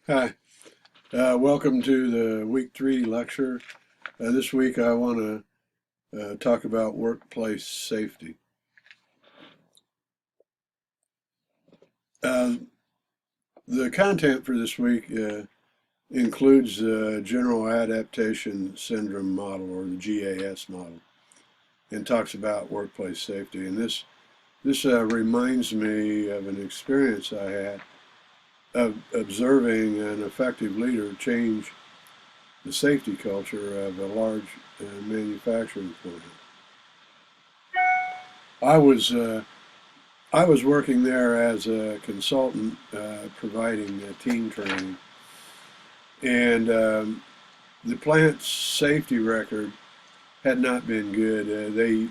Hi, welcome to the week 3 lecture. This week I want to talk about workplace safety. Uh, the content for this week includes the General Adaptation Syndrome model, or the GAS model, and talks about workplace safety. And this reminds me of an experience I had of observing an effective leader change the safety culture of a large manufacturing plant. I was I was working there as a consultant, providing team training, and the plant's safety record had not been good. They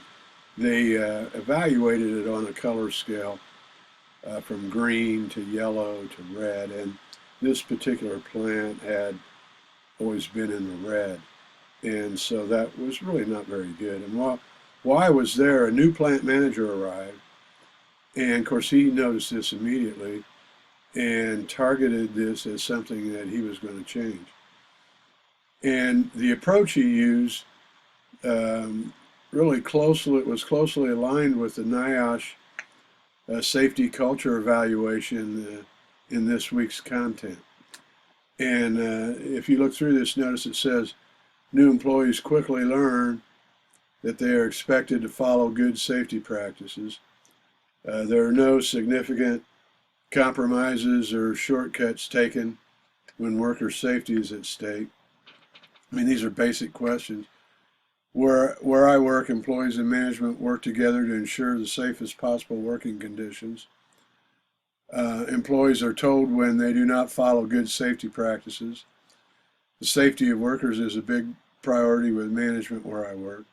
evaluated it on a color scale from green to yellow to red, and this particular plant had always been in the red, and so that was really not very good. And while I was there, a new plant manager arrived, and of course he noticed this immediately and targeted this as something that he was going to change. And the approach he used really was closely aligned with the NIOSH safety culture evaluation in this week's content. And if you look through this, notice it says new employees quickly learn that they are expected to follow good safety practices. There are no significant compromises or shortcuts taken when worker safety is at stake. I mean, these are basic questions. Where I work, employees and management work together to ensure the safest possible working conditions. Employees are told when they do not follow good safety practices. The safety of workers is a big priority with management where I work,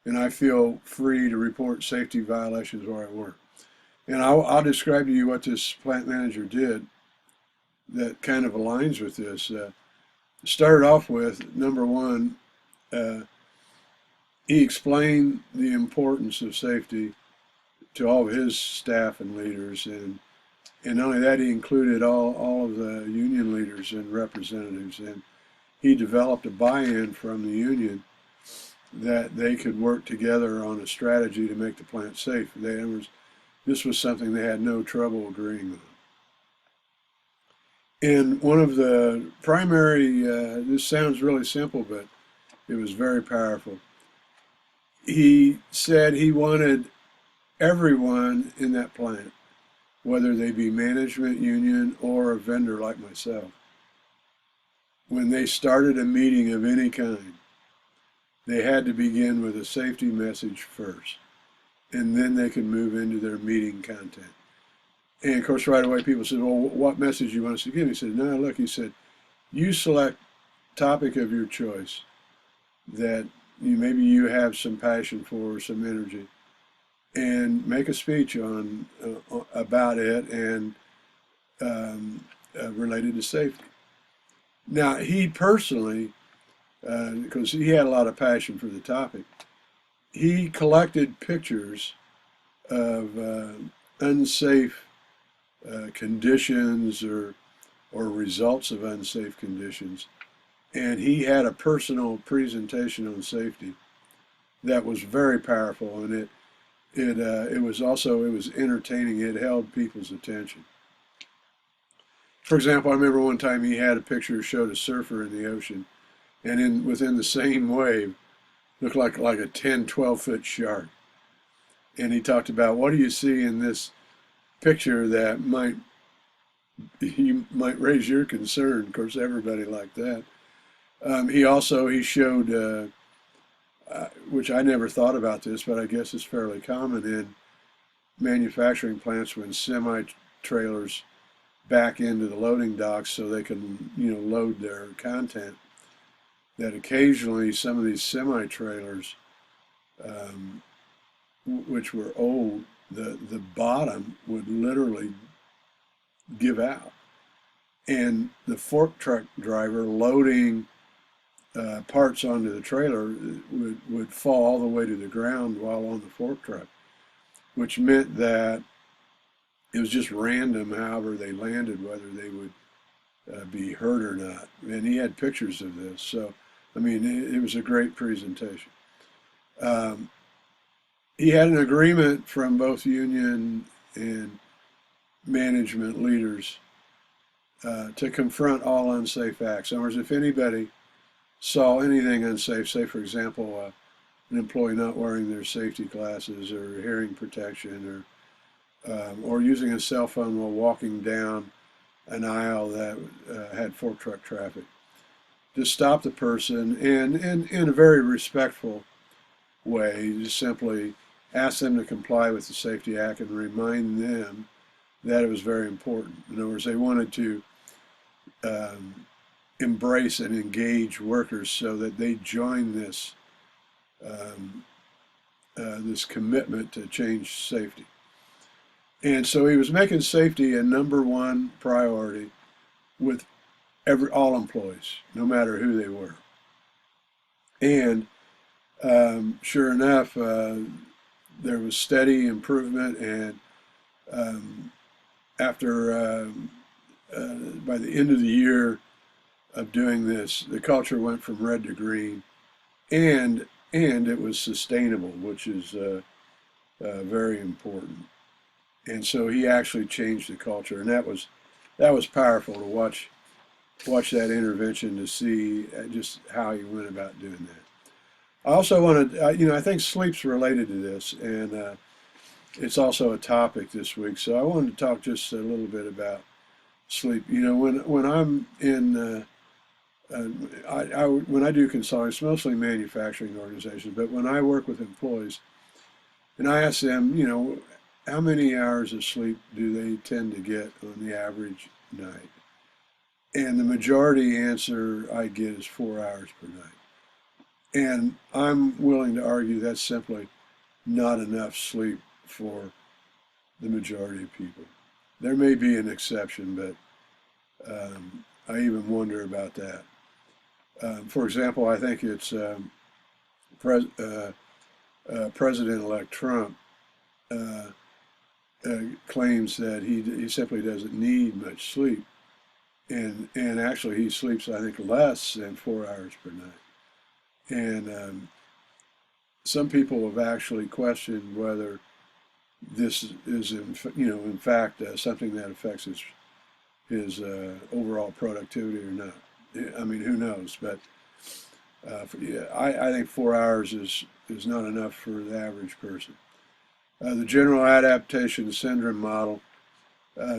and I feel free to report safety violations where I work. And I'll describe to you what this plant manager did that kind of aligns with this. Started off with, number one, he explained the importance of safety to all of his staff and leaders, and not only that, he included all of the union leaders and representatives, and he developed a buy-in from the union that they could work together on a strategy to make the plant safe. This was something they had no trouble agreeing on. And one of the primary, this sounds really simple, but it was very powerful. He said he wanted everyone in that plant, whether they be management, union, or a vendor like myself, when they started a meeting of any kind, they had to begin with a safety message first, and then they could move into their meeting content. And of course, right away, people said, well, what message do you want us to give? He said, no, look, he said, you select topic of your choice that maybe you have some passion for, some energy, and make a speech on about it and related to safety. Now, he personally, because he had a lot of passion for the topic, he collected pictures of unsafe conditions or results of unsafe conditions, and he had a personal presentation on safety that was very powerful, and it was entertaining. It held people's attention. For example, I remember one time he had a picture that showed a surfer in the ocean, and within the same wave looked like a 10, 12-foot shark. And he talked about, what do you see in this picture that might raise your concern? Of course, everybody liked that. He showed, which I never thought about this, but I guess it's fairly common in manufacturing plants when semi-trailers back into the loading docks so they can, load their content, that occasionally some of these semi-trailers, which were old, the bottom would literally give out. And the fork truck driver loading parts onto the trailer would fall all the way to the ground while on the fork truck, which meant that it was just random however they landed, whether they would be hurt or not. And he had pictures of this. So, I mean, it was a great presentation. Um, he had an agreement from both union and management leaders to confront all unsafe acts. In other words, if anybody saw anything unsafe, say for example, an employee not wearing their safety glasses or hearing protection or using a cell phone while walking down an aisle that had fork truck traffic, to stop the person and in a very respectful way, just simply ask them to comply with the Safety Act and remind them that it was very important. In other words, they wanted to embrace and engage workers so that they join this this commitment to change safety. And so he was making safety a #1 priority with all employees, no matter who they were. And sure enough, there was steady improvement, and after by the end of the year of doing this, the culture went from red to green, and it was sustainable, which is very important. And so he actually changed the culture, and that was powerful to watch that intervention, to see just how he went about doing that. I also wanted, I think sleep's related to this, and it's also a topic this week. So I wanted to talk just a little bit about sleep. When I'm in, when I do consulting, it's mostly manufacturing organizations, but when I work with employees, and I ask them, how many hours of sleep do they tend to get on the average night? And the majority answer I get is 4 hours per night. And I'm willing to argue that's simply not enough sleep for the majority of people. There may be an exception, but I even wonder about that. For example, I think it's President-elect Trump claims that he simply doesn't need much sleep, and actually he sleeps, I think, less than 4 hours per night. And some people have actually questioned whether this is in fact something that affects his overall productivity or not. I mean, who knows? But I think 4 hours is not enough for the average person. The General Adaptation Syndrome model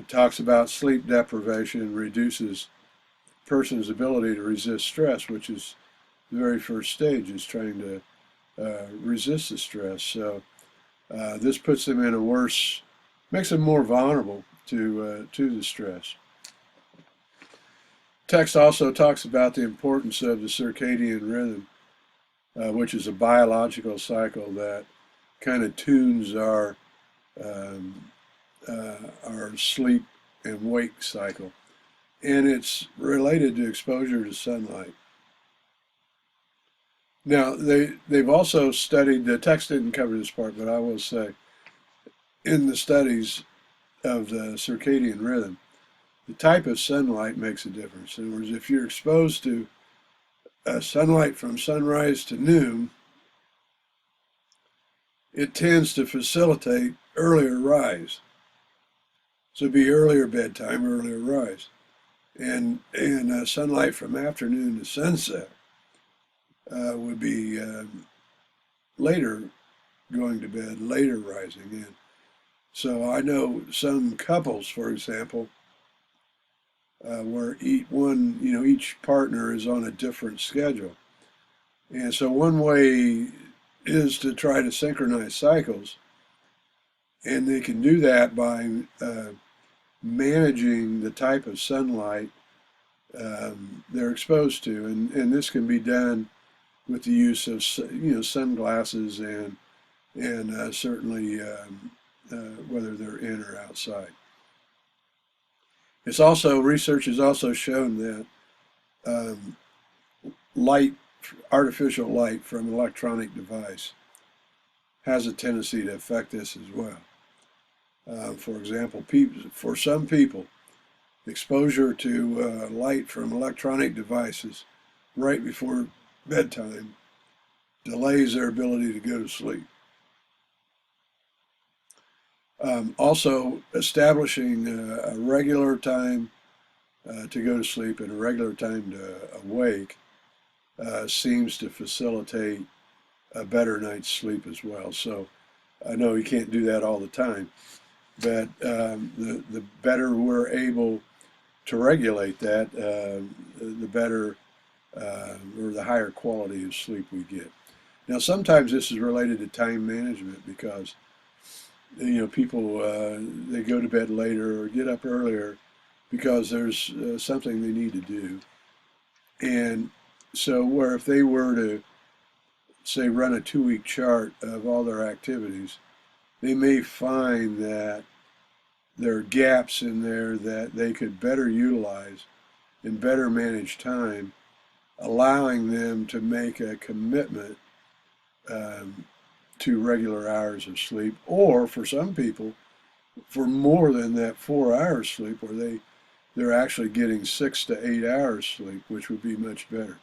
talks about sleep deprivation reduces a person's ability to resist stress, which is the very first stage, is trying to resist the stress. So this puts them in makes them more vulnerable to the stress. Text also talks about the importance of the circadian rhythm, which is a biological cycle that kind of tunes our sleep and wake cycle, and it's related to exposure to sunlight. Now they've also studied, the text didn't cover this part, but I will say, in the studies of the circadian rhythm, the type of sunlight makes a difference. In other words, if you're exposed to sunlight from sunrise to noon, it tends to facilitate earlier rise. So it'd be earlier bedtime, earlier rise. And sunlight from afternoon to sunset would be later going to bed, later rising in. So I know some couples, for example, where each partner is on a different schedule. And so one way is to try to synchronize cycles, and they can do that by managing the type of sunlight they're exposed to, and this can be done with the use of sunglasses and certainly whether they're in or outside. Research has also shown that artificial light from an electronic device has a tendency to affect this as well. For example, for some people, Exposure to light from electronic devices right before bedtime delays their ability to go to sleep. Also, establishing a regular time to go to sleep and a regular time to awake seems to facilitate a better night's sleep as well. So I know you can't do that all the time, but the better we're able to regulate that, the better or the higher quality of sleep we get. Now, sometimes this is related to time management because people they go to bed later or get up earlier because there's something they need to do. And so where if they were to, say, run a 2-week chart of all their activities, they may find that there are gaps in there that they could better utilize and better manage time, allowing them to make a commitment to regular hours of sleep, or for some people, for more than that 4 hours sleep, where they're actually getting 6 to 8 hours sleep, which would be much better.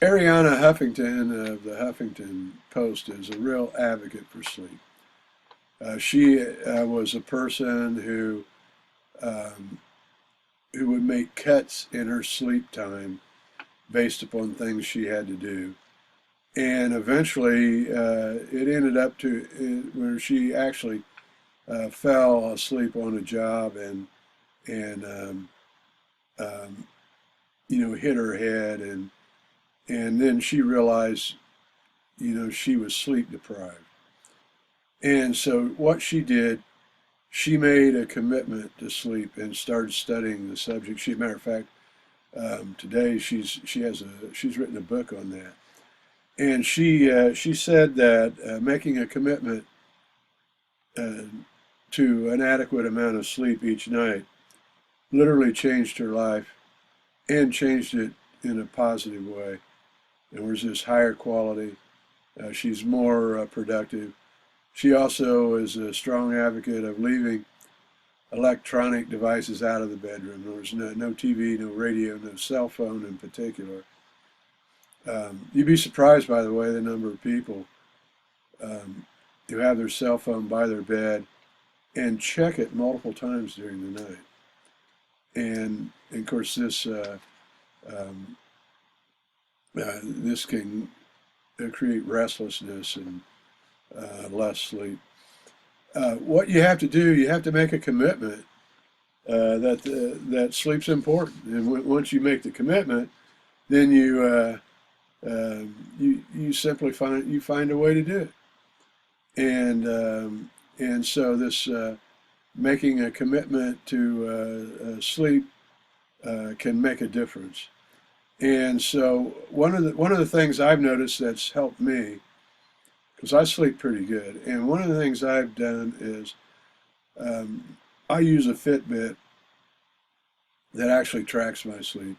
Arianna Huffington of the Huffington Post is a real advocate for sleep. She was a person who would make cuts in her sleep time based upon things she had to do. And eventually it ended up to where she actually fell asleep on a job and hit her head, and then she realized she was sleep deprived. And so what she did, she made a commitment to sleep and started studying the subject. Matter of fact, today she's written a book on that. And she said that making a commitment to an adequate amount of sleep each night literally changed her life, and changed it in a positive way. There was this higher quality. She's more productive. She also is a strong advocate of leaving electronic devices out of the bedroom. There was no TV, no radio, no cell phone in particular. You'd be surprised, by the way, the number of people who have their cell phone by their bed and check it multiple times during the night. And of course, this can create restlessness and less sleep. What you have to do, you have to make a commitment that sleep's important. And once you make the commitment, then you simply find a way to do it. And so this making a commitment to sleep can make a difference. And so one of the things I've noticed that's helped me, because I sleep pretty good, and one of the things I've done is I use a Fitbit that actually tracks my sleep.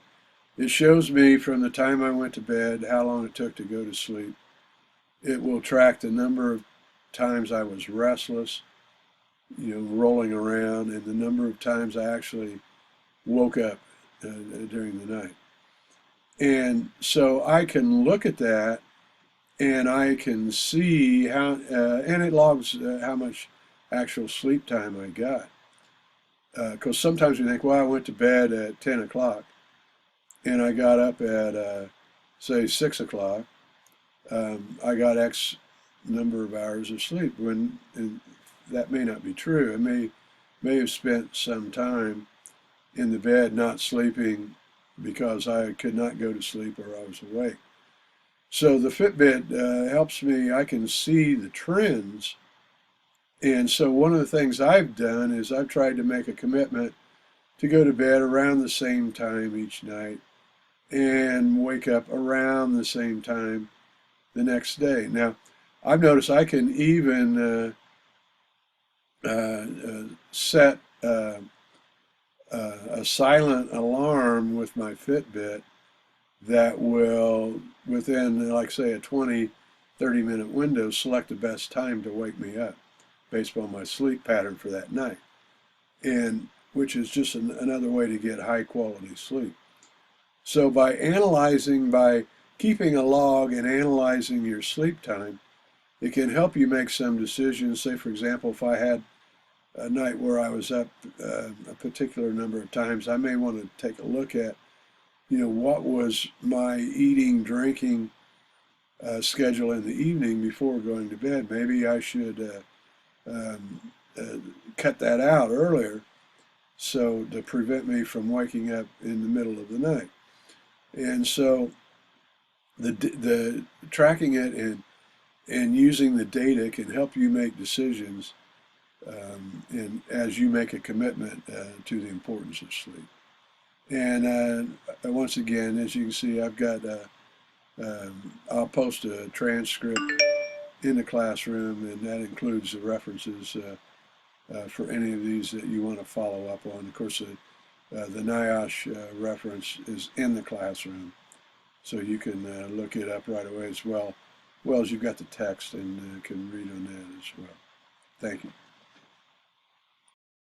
It shows me from the time I went to bed how long it took to go to sleep. It will track the number of times I was restless, rolling around, and the number of times I actually woke up during the night. And so I can look at that, and I can see how, and it logs how much actual sleep time I got. Because sometimes we think, well, I went to bed at 10 o'clock, and I got up at, say, 6 o'clock. I got X number of hours of sleep, when that may not be true. I may have spent some time in the bed not sleeping because I could not go to sleep or I was awake. So the Fitbit helps me. I can see the trends. And so one of the things I've done is I've tried to make a commitment to go to bed around the same time each night and wake up around the same time the next day. Now, I've noticed I can even set a silent alarm with my Fitbit that will, within, like, say, a 20, 30-minute window, select the best time to wake me up based on my sleep pattern for that night. and which is just another way to get high quality sleep. So by keeping a log and analyzing your sleep time, it can help you make some decisions. Say, for example, if I had a night where I was up a particular number of times, I may want to take a look at, what was my eating, drinking schedule in the evening before going to bed. Maybe I should cut that out earlier, so to prevent me from waking up in the middle of the night. And so the tracking it and using the data can help you make decisions, and as you make a commitment to the importance of sleep. And once again, as you can see, I've got I'll post a transcript in the classroom, and that includes the references for any of these that you want to follow up on. Of course, the NIOSH reference is in the classroom, so you can look it up right away as well as you've got the text and can read on that as well. Thank you.